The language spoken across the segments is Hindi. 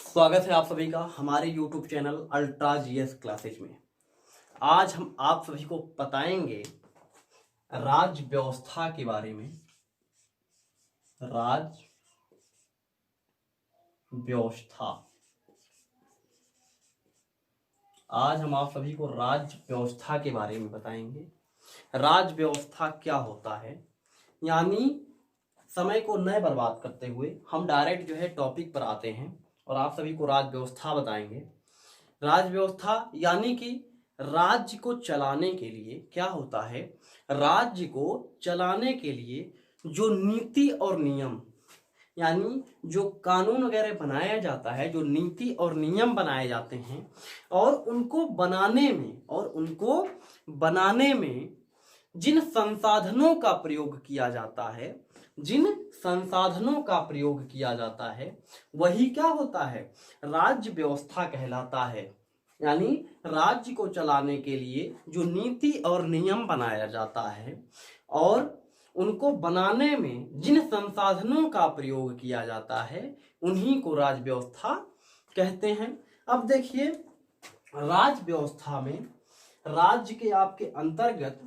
स्वागत है आप सभी का हमारे YouTube channel ultra GS classes में। आज हम आप सभी को बताएंगे राज्य व्यवस्था के बारे में। राज्य व्यवस्था, आज हम आप सभी को राज्य व्यवस्था के बारे में बताएंगे। राज्य व्यवस्था क्या होता है, यानी समय को न बर्बाद करते हुए हम डायरेक्ट जो है टॉपिक पर आते हैं और आप सभी को राज्य व्यवस्था बताएंगे। राज्य व्यवस्था यानी कि राज्य को चलाने के लिए क्या होता है, राज्य को चलाने के लिए जो नीति और नियम यानी जो कानून वगैरह बनाया जाता है, जो नीति और नियम बनाए जाते हैं और उनको बनाने में जिन संसाधनों का प्रयोग किया जाता है, वही क्या होता है, राज्य व्यवस्था कहलाता है। यानी राज्य को चलाने के लिए जो नीति और नियम बनाया जाता है और उनको बनाने में जिन संसाधनों का प्रयोग किया जाता है, उन्हीं को राज्य व्यवस्था कहते हैं। अब देखिए, राज्य व्यवस्था में राज्य के आपके अंतर्गत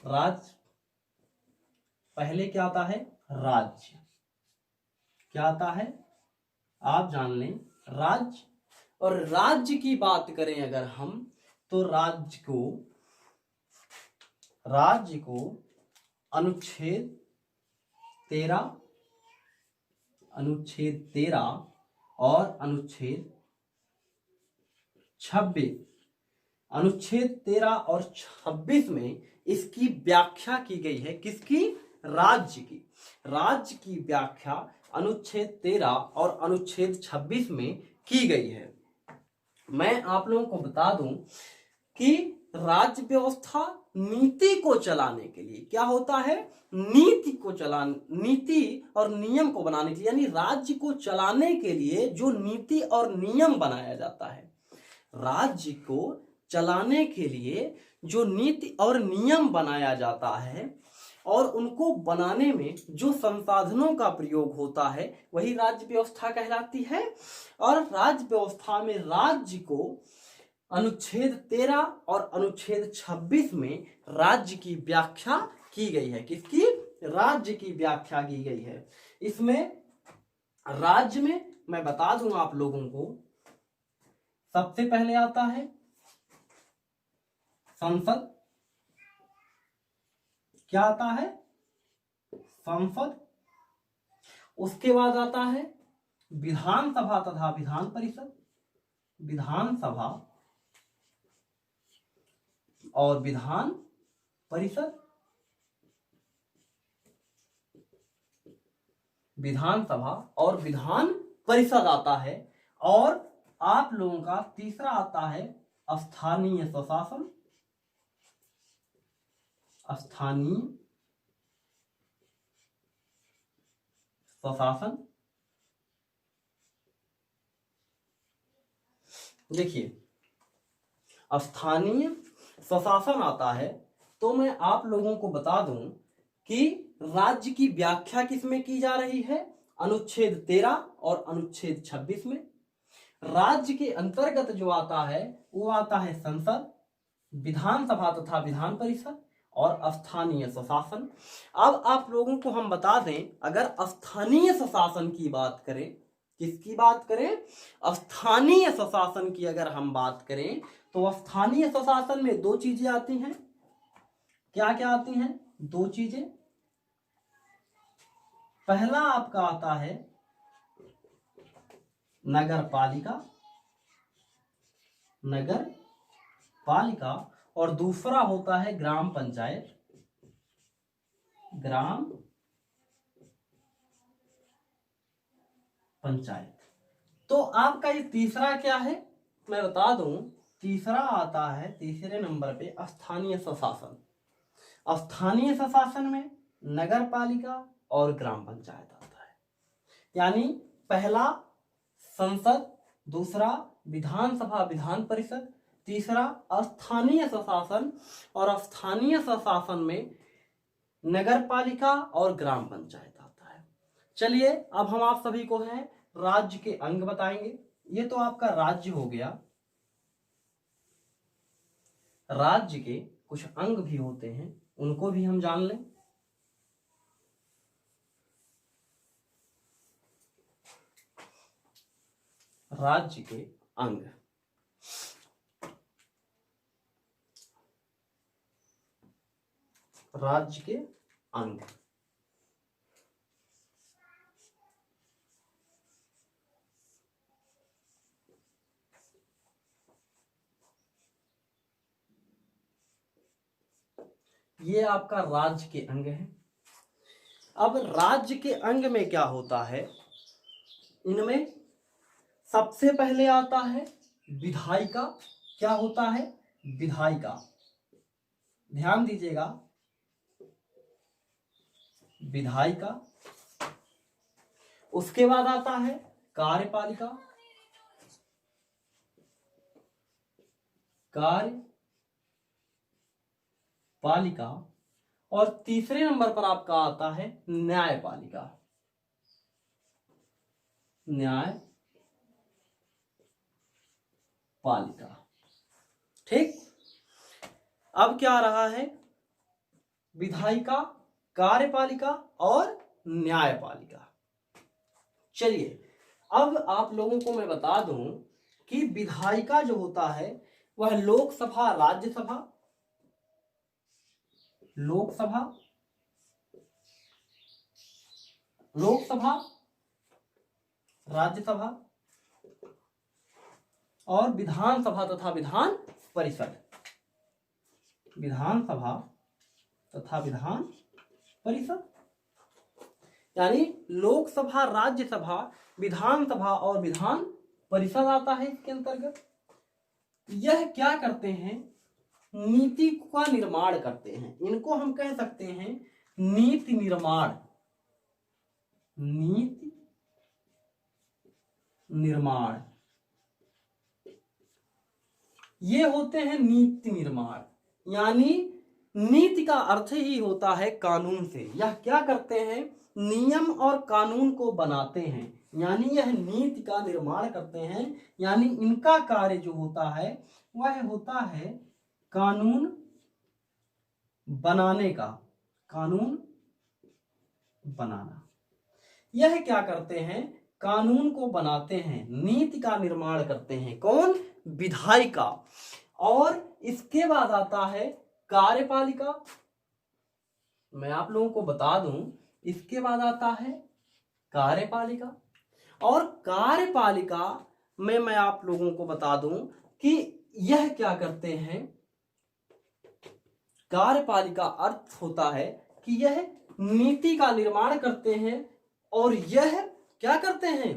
राज्य पहले क्या आता है, राज्य क्या आता है आप जान लें, राज्य। और राज्य की बात करें अगर हम, तो राज्य को अनुच्छेद 13 और अनुच्छेद 26 में इसकी व्याख्या की गई है। किसकी? राज्य की व्याख्या अनुच्छेद 13 और अनुच्छेद 26 में की गई है। मैं आप लोगों को बता दूं कि राज्य व्यवस्था नीति को चलाने के लिए क्या होता है, नीति और नियम को बनाने के लिए, यानी राज्य को चलाने के लिए जो नीति और नियम बनाया जाता है, राज्य को चलाने के लिए जो नीति और नियम बनाया जाता है और उनको बनाने में जो संसाधनों का प्रयोग होता है, वही राज्य व्यवस्था कहलाती है। और राज्य व्यवस्था में राज्य को अनुच्छेद 13 और अनुच्छेद 26 में राज्य की व्याख्या की गई है। किसकी? राज्य की व्याख्या की गई है। इसमें राज्य में मैं बता दूं आप लोगों को, सबसे पहले आता है संसद। क्या आता है? संसद। उसके बाद आता है विधानसभा तथा विधान परिषद। विधानसभा और विधान परिषद। विधानसभा और विधान परिषद आता है। और आप लोगों का तीसरा आता है स्थानीय स्वशासन। स्थानीय स्वशासन। देखिए, स्थानीय स्वशासन आता है तो मैं आप लोगों को बता दूं कि राज्य की व्याख्या किसमें की जा रही है, अनुच्छेद 13 और अनुच्छेद 26 में। राज्य के अंतर्गत जो आता है वो आता है संसद, विधानसभा तथा विधान परिषद और स्थानीय स्वशासन। अब आप लोगों को हम बता दें, अगर स्थानीय स्वशासन की बात करें, किसकी बात करें, स्थानीय स्वशासन की अगर हम बात करें, तो स्थानीय स्वशासन में दो चीजें आती हैं। क्या क्या आती हैं? दो चीजें। पहला आपका आता है नगर पालिका और दूसरा होता है ग्राम पंचायत। ग्राम पंचायत। तो आपका ये तीसरा क्या है, मैं बता दूं, तीसरा आता है तीसरे नंबर पे स्थानीय स्वशासन। स्थानीय स्वशासन में नगर पालिका और ग्राम पंचायत आता है। यानी पहला संसद, दूसरा विधानसभा विधान परिषद, तीसरा स्थानीय स्वशासन और स्थानीय स्वशासन में नगर पालिका और ग्राम पंचायत आता है। चलिए, अब हम आप सभी को है राज्य के अंग बताएंगे। ये तो आपका राज्य हो गया। राज्य के कुछ अंग भी होते हैं, उनको भी हम जान लें। राज्य के अंग, राज्य के अंग। ये आपका राज्य के अंग है। अब राज्य के अंग में क्या होता है, इनमें सबसे पहले आता है विधायिका। क्या होता है? विधायिका। ध्यान दीजिएगा, विधायिका। उसके बाद आता है कार्यपालिका। कार्यपालिका। और तीसरे नंबर पर आपका आता है न्यायपालिका। न्यायपालिका। ठीक। अब क्या आ रहा है? विधायिका, कार्यपालिका और न्यायपालिका। चलिए, अब आप लोगों को मैं बता दूं कि विधायिका जो होता है वह लोकसभा, राज्यसभा, लोकसभा, राज्यसभा और विधानसभा तथा विधान परिषद, विधानसभा तथा विधान परिषद। यानी लोकसभा, राज्यसभा, विधानसभा और विधान परिषद आता है इसके अंतर्गत। यह क्या करते हैं? नीति का निर्माण करते हैं। इनको हम कह सकते हैं नीति निर्माण। नीति निर्माण, ये होते हैं नीति निर्माण। यानी नीति का अर्थ ही होता है कानून से। यह क्या करते हैं? नियम और कानून को बनाते हैं, यानी यह नीति का निर्माण करते हैं। यानी इनका कार्य जो होता है वह होता है कानून बनाने का, कानून बनाना। यह क्या करते हैं? कानून को बनाते हैं, नीति का निर्माण करते हैं। कौन? विधायिका। और इसके बाद आता है कार्यपालिका। मैं आप लोगों को बता दूं, इसके बाद आता है कार्यपालिका। और कार्यपालिका में मैं आप लोगों को बता दूं कि यह क्या करते हैं? कार्यपालिका अर्थ होता है कि यह नीति का निर्माण करते हैं और यह क्या करते हैं?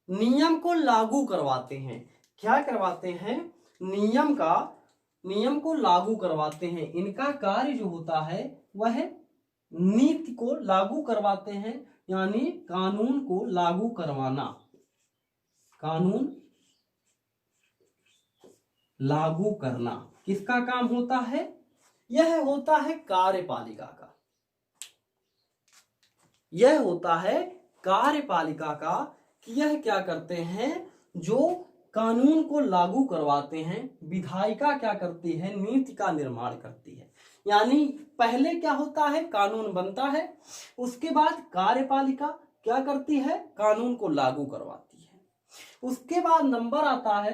नियम को लागू करवाते हैं। क्या करवाते हैं? नियम को लागू करवाते हैं। इनका कार्य जो होता है वह नीति को लागू करवाते हैं, यानी कानून को लागू करवाना, कानून लागू करना किसका काम होता है? यह होता है कार्यपालिका का। यह होता है कार्यपालिका का कि यह क्या करते हैं? जो कानून को लागू करवाते हैं। विधायिका क्या करती है? नीति का निर्माण करती है। यानी पहले क्या होता है? कानून बनता है, उसके बाद कार्यपालिका क्या करती है? कानून को लागू करवाती है। उसके बाद नंबर आता है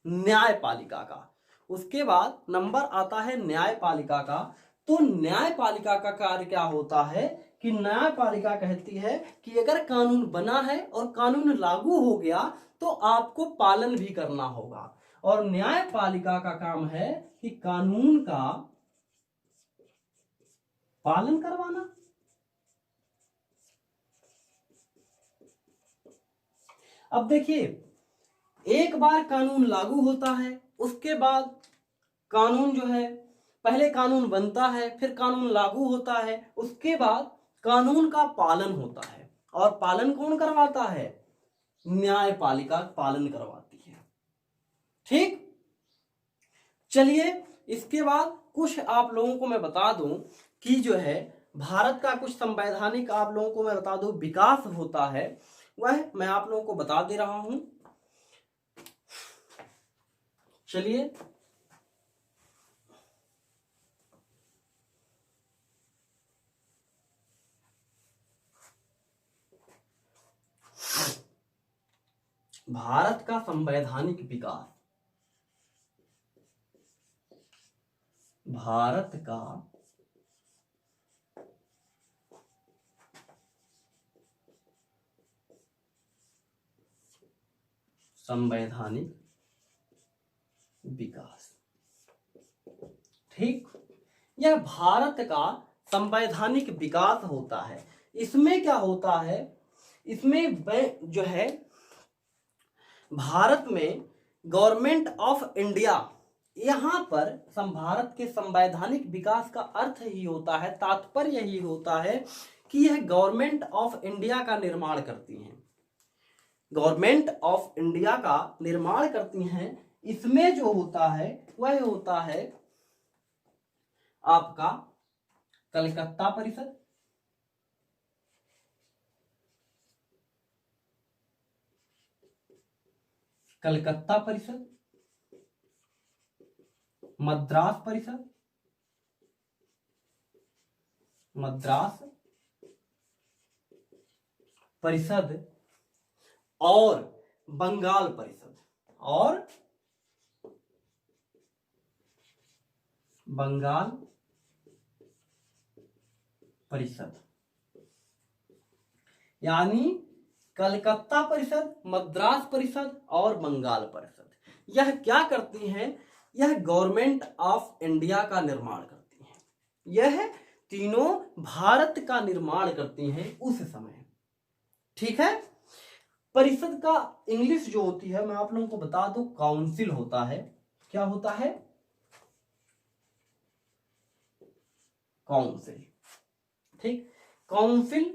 न्यायपालिका का। उसके बाद नंबर आता है न्यायपालिका का। तो न्यायपालिका का कार्य क्या होता है कि न्यायपालिका कहती है कि अगर कानून बना है और कानून लागू हो गया तो आपको पालन भी करना होगा। और न्यायपालिका का काम है कि कानून का पालन करवाना। अब देखिए, एक बार कानून लागू होता है, उसके बाद कानून जो है, पहले कानून बनता है, फिर कानून लागू होता है, उसके बाद कानून का पालन होता है। और पालन कौन करवाता है? न्यायपालिका पालन करवाती है। ठीक। चलिए, इसके बाद कुछ आप लोगों को मैं बता दूं कि जो है भारत का कुछ संवैधानिक आप लोगों को मैं बता दूं विकास होता है, वह मैं आप लोगों को बता दे रहा हूं। चलिए, भारत का संवैधानिक विकास, भारत का संवैधानिक विकास, ठीक, यह भारत का संवैधानिक विकास होता है। इसमें क्या होता है, इसमें जो है भारत में गवर्नमेंट ऑफ इंडिया, यहां पर भारत के संवैधानिक विकास का अर्थ ही होता है, तात्पर्य यही होता है कि यह गवर्नमेंट ऑफ इंडिया का निर्माण करती हैं, गवर्नमेंट ऑफ इंडिया का निर्माण करती हैं। इसमें जो होता है वह होता है आपका कलकत्ता परिषद, कलकत्ता परिषद, मद्रास परिषद, मद्रास परिषद और बंगाल परिषद, और बंगाल परिषद। यानी कलकत्ता परिषद, मद्रास परिषद और बंगाल परिषद, यह क्या करती हैं, यह गवर्नमेंट ऑफ इंडिया का निर्माण करती हैं। यह तीनों भारत का निर्माण करती हैं उस समय, ठीक है। परिषद का इंग्लिश जो होती है मैं आप लोगों को बता दूं, काउंसिल होता है। क्या होता है, काउंसिल, ठीक, काउंसिल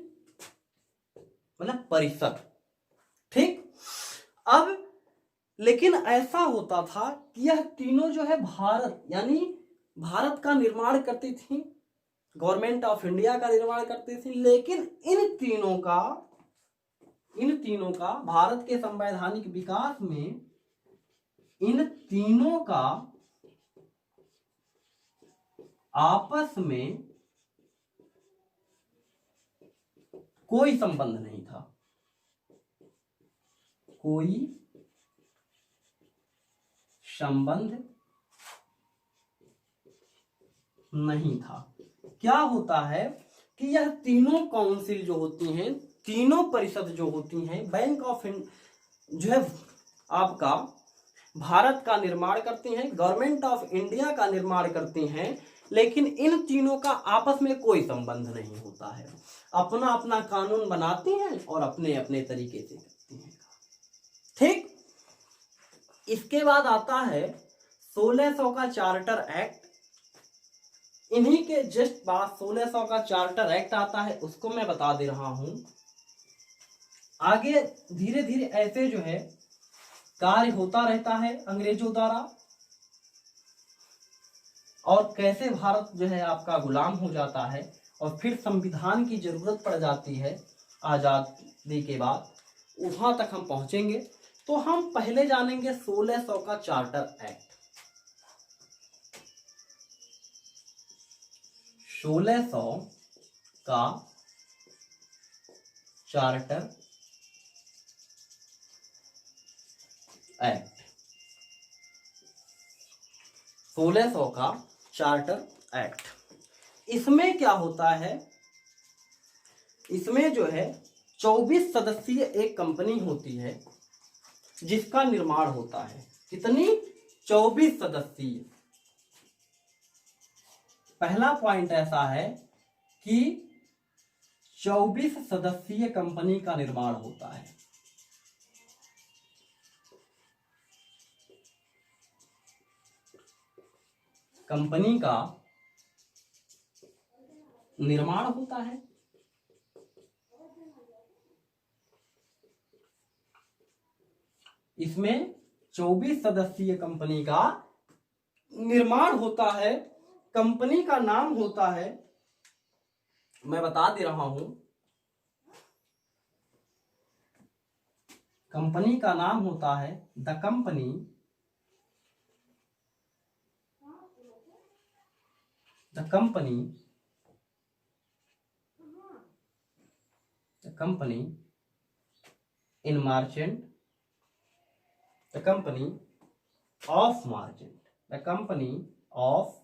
मतलब परिषद, ठीक। अब लेकिन ऐसा होता था कि यह तीनों जो है भारत, यानी भारत का निर्माण करती थी, गवर्नमेंट ऑफ इंडिया का निर्माण करती थी, लेकिन इन तीनों का भारत के संवैधानिक विकास में इन तीनों का आपस में कोई संबंध नहीं था, कोई संबंध नहीं था। क्या होता है कि यह तीनों काउंसिल जो होती हैं, तीनों परिषद जो होती हैं, बैंक ऑफ जो है आपका भारत का निर्माण करती हैं, गवर्नमेंट ऑफ इंडिया का निर्माण करती हैं, लेकिन इन तीनों का आपस में कोई संबंध नहीं होता है। अपना अपना कानून बनाती हैं और अपने अपने तरीके से करती हैं, ठीक। इसके बाद आता है 1600 का चार्टर एक्ट। इन्हीं के जस्ट बाद 1600 का चार्टर एक्ट आता है, उसको मैं बता दे रहा हूं। आगे धीरे धीरे ऐसे जो है कार्य होता रहता है अंग्रेजों द्वारा, और कैसे भारत जो है आपका गुलाम हो जाता है, और फिर संविधान की जरूरत पड़ जाती है आजादी के बाद, वहां तक हम पहुंचेंगे। तो हम पहले जानेंगे 1600 का चार्टर एक्ट। 1600 का चार्टर एक्ट, 1600 का चार्टर एक्ट। इसमें क्या होता है, इसमें जो है 24 सदस्यीय एक कंपनी होती है जिसका निर्माण होता है। कितनी? 24 सदस्यीय। पहला पॉइंट ऐसा है कि 24 सदस्यीय कंपनी का निर्माण होता है। कंपनी का निर्माण होता है। इसमें 24 सदस्यीय कंपनी का निर्माण होता है। कंपनी का नाम होता है मैं बता दे रहा हूं, कंपनी का नाम होता है the company in merchant, the company of merchant, the company of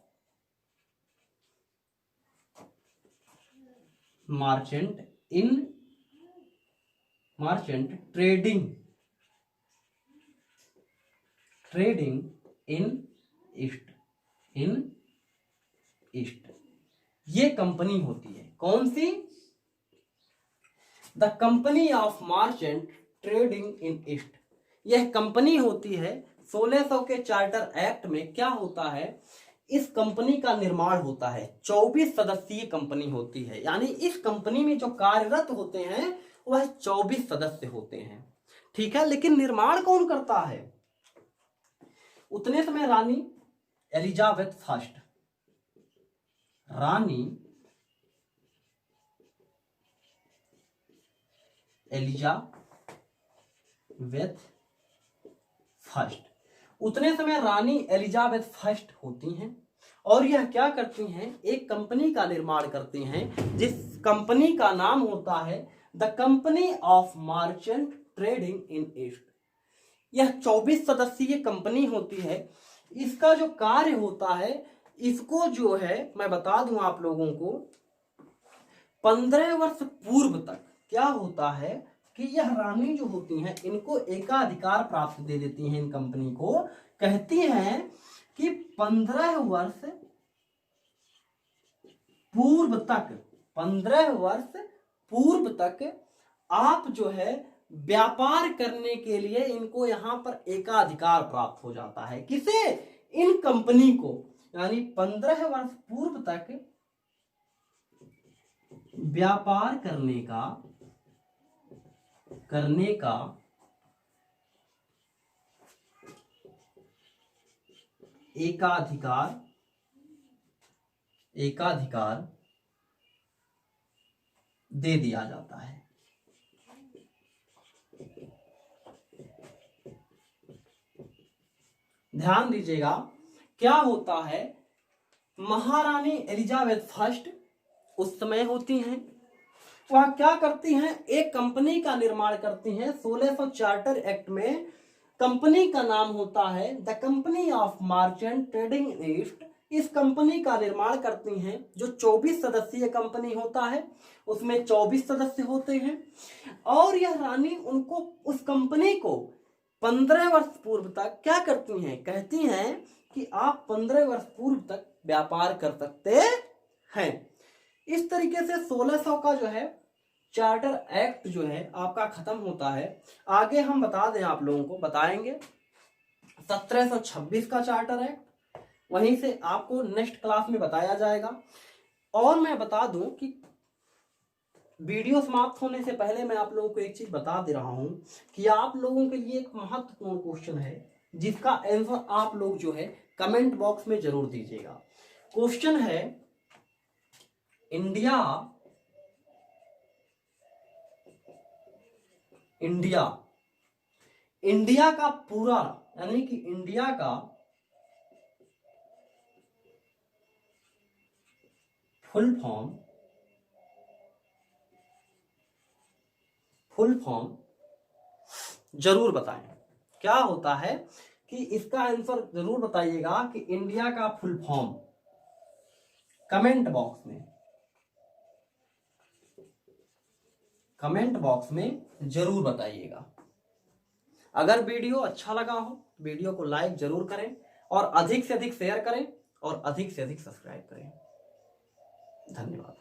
merchant in merchant trading in east, ये कंपनी होती है। कौन सी? The company of merchant trading in east, यह कंपनी होती है। 1600 के चार्टर एक्ट में क्या होता है, इस कंपनी का निर्माण होता है। 24 सदस्यीय कंपनी होती है, यानी इस कंपनी में जो कार्यरत होते हैं वह 24 सदस्य होते हैं। ठीक है, लेकिन निर्माण कौन करता है? उतने समय रानी एलिजाबेथ फर्स्ट, रानी एलिजाबेथ फर्स्ट, उतने समय रानी एलिजाबेथ फर्स्ट होती हैं और यह क्या करती हैं, एक कंपनी का निर्माण करती हैं जिस कंपनी का नाम होता है the company of merchant trading in east. यह 24 सदस्यीय कंपनी होती है। इसका जो कार्य होता है, इसको जो है मैं बता दूं आप लोगों को, 15 वर्ष पूर्व तक क्या होता है कि यह रानी जो होती हैं इनको एकाधिकार प्राप्त दे देती हैं। इन कंपनी को कहती हैं कि 15 वर्ष पूर्व तक आप जो है व्यापार करने के लिए इनको यहां पर एकाधिकार प्राप्त हो जाता है। किसे? इन कंपनी को। यानी 15 वर्ष पूर्व तक व्यापार करने का एकाधिकार दे दिया जाता है। ध्यान दीजिएगा, क्या होता है, महारानी एलिजाबेथ फर्स्ट उस समय होती हैं, वह क्या करती हैं, एक कंपनी का निर्माण करती हैं। 1600 चार्टर एक्ट में कंपनी का नाम होता है the company of merchant trading in east. इस कंपनी का निर्माण करती हैं, जो 24 सदस्यीय कंपनी होता है उसमें 24 सदस्य होते हैं और यह रानी उनको, उस कंपनी को 15 वर्ष पूर्व तक क्या करती हैं, कहती हैं कि आप 15 वर्ष पूर्व तक व्यापार कर सकते हैं। इस तरीके से 1600 का जो है चार्टर एक्ट जो है आपका खत्म होता है। आगे हम बता दें, आप लोगों को बताएंगे 1726 का चार्टर एक्ट, वहीं से आपको नेक्स्ट क्लास में बताया जाएगा। और मैं बता दूं कि वीडियो समाप्त होने से पहले मैं आप लोगों को एक चीज बता दे रहा हूं कि आप लोगों के लिए एक महत्वपूर्ण क्वेश्चन है जिसका आंसर आप लोग जो है कमेंट बॉक्स में जरूर दीजिएगा। क्वेश्चन है, इंडिया का पूरा, यानी कि इंडिया का फुल फॉर्म जरूर बताएं। क्या होता है कि इसका आंसर जरूर बताइएगा कि इंडिया का फुल फॉर्म कमेंट बॉक्स में जरूर बताइएगा। अगर वीडियो अच्छा लगा हो वीडियो को लाइक जरूर करें और अधिक से अधिक शेयर करें और अधिक से अधिक सब्सक्राइब करें। धन्यवाद।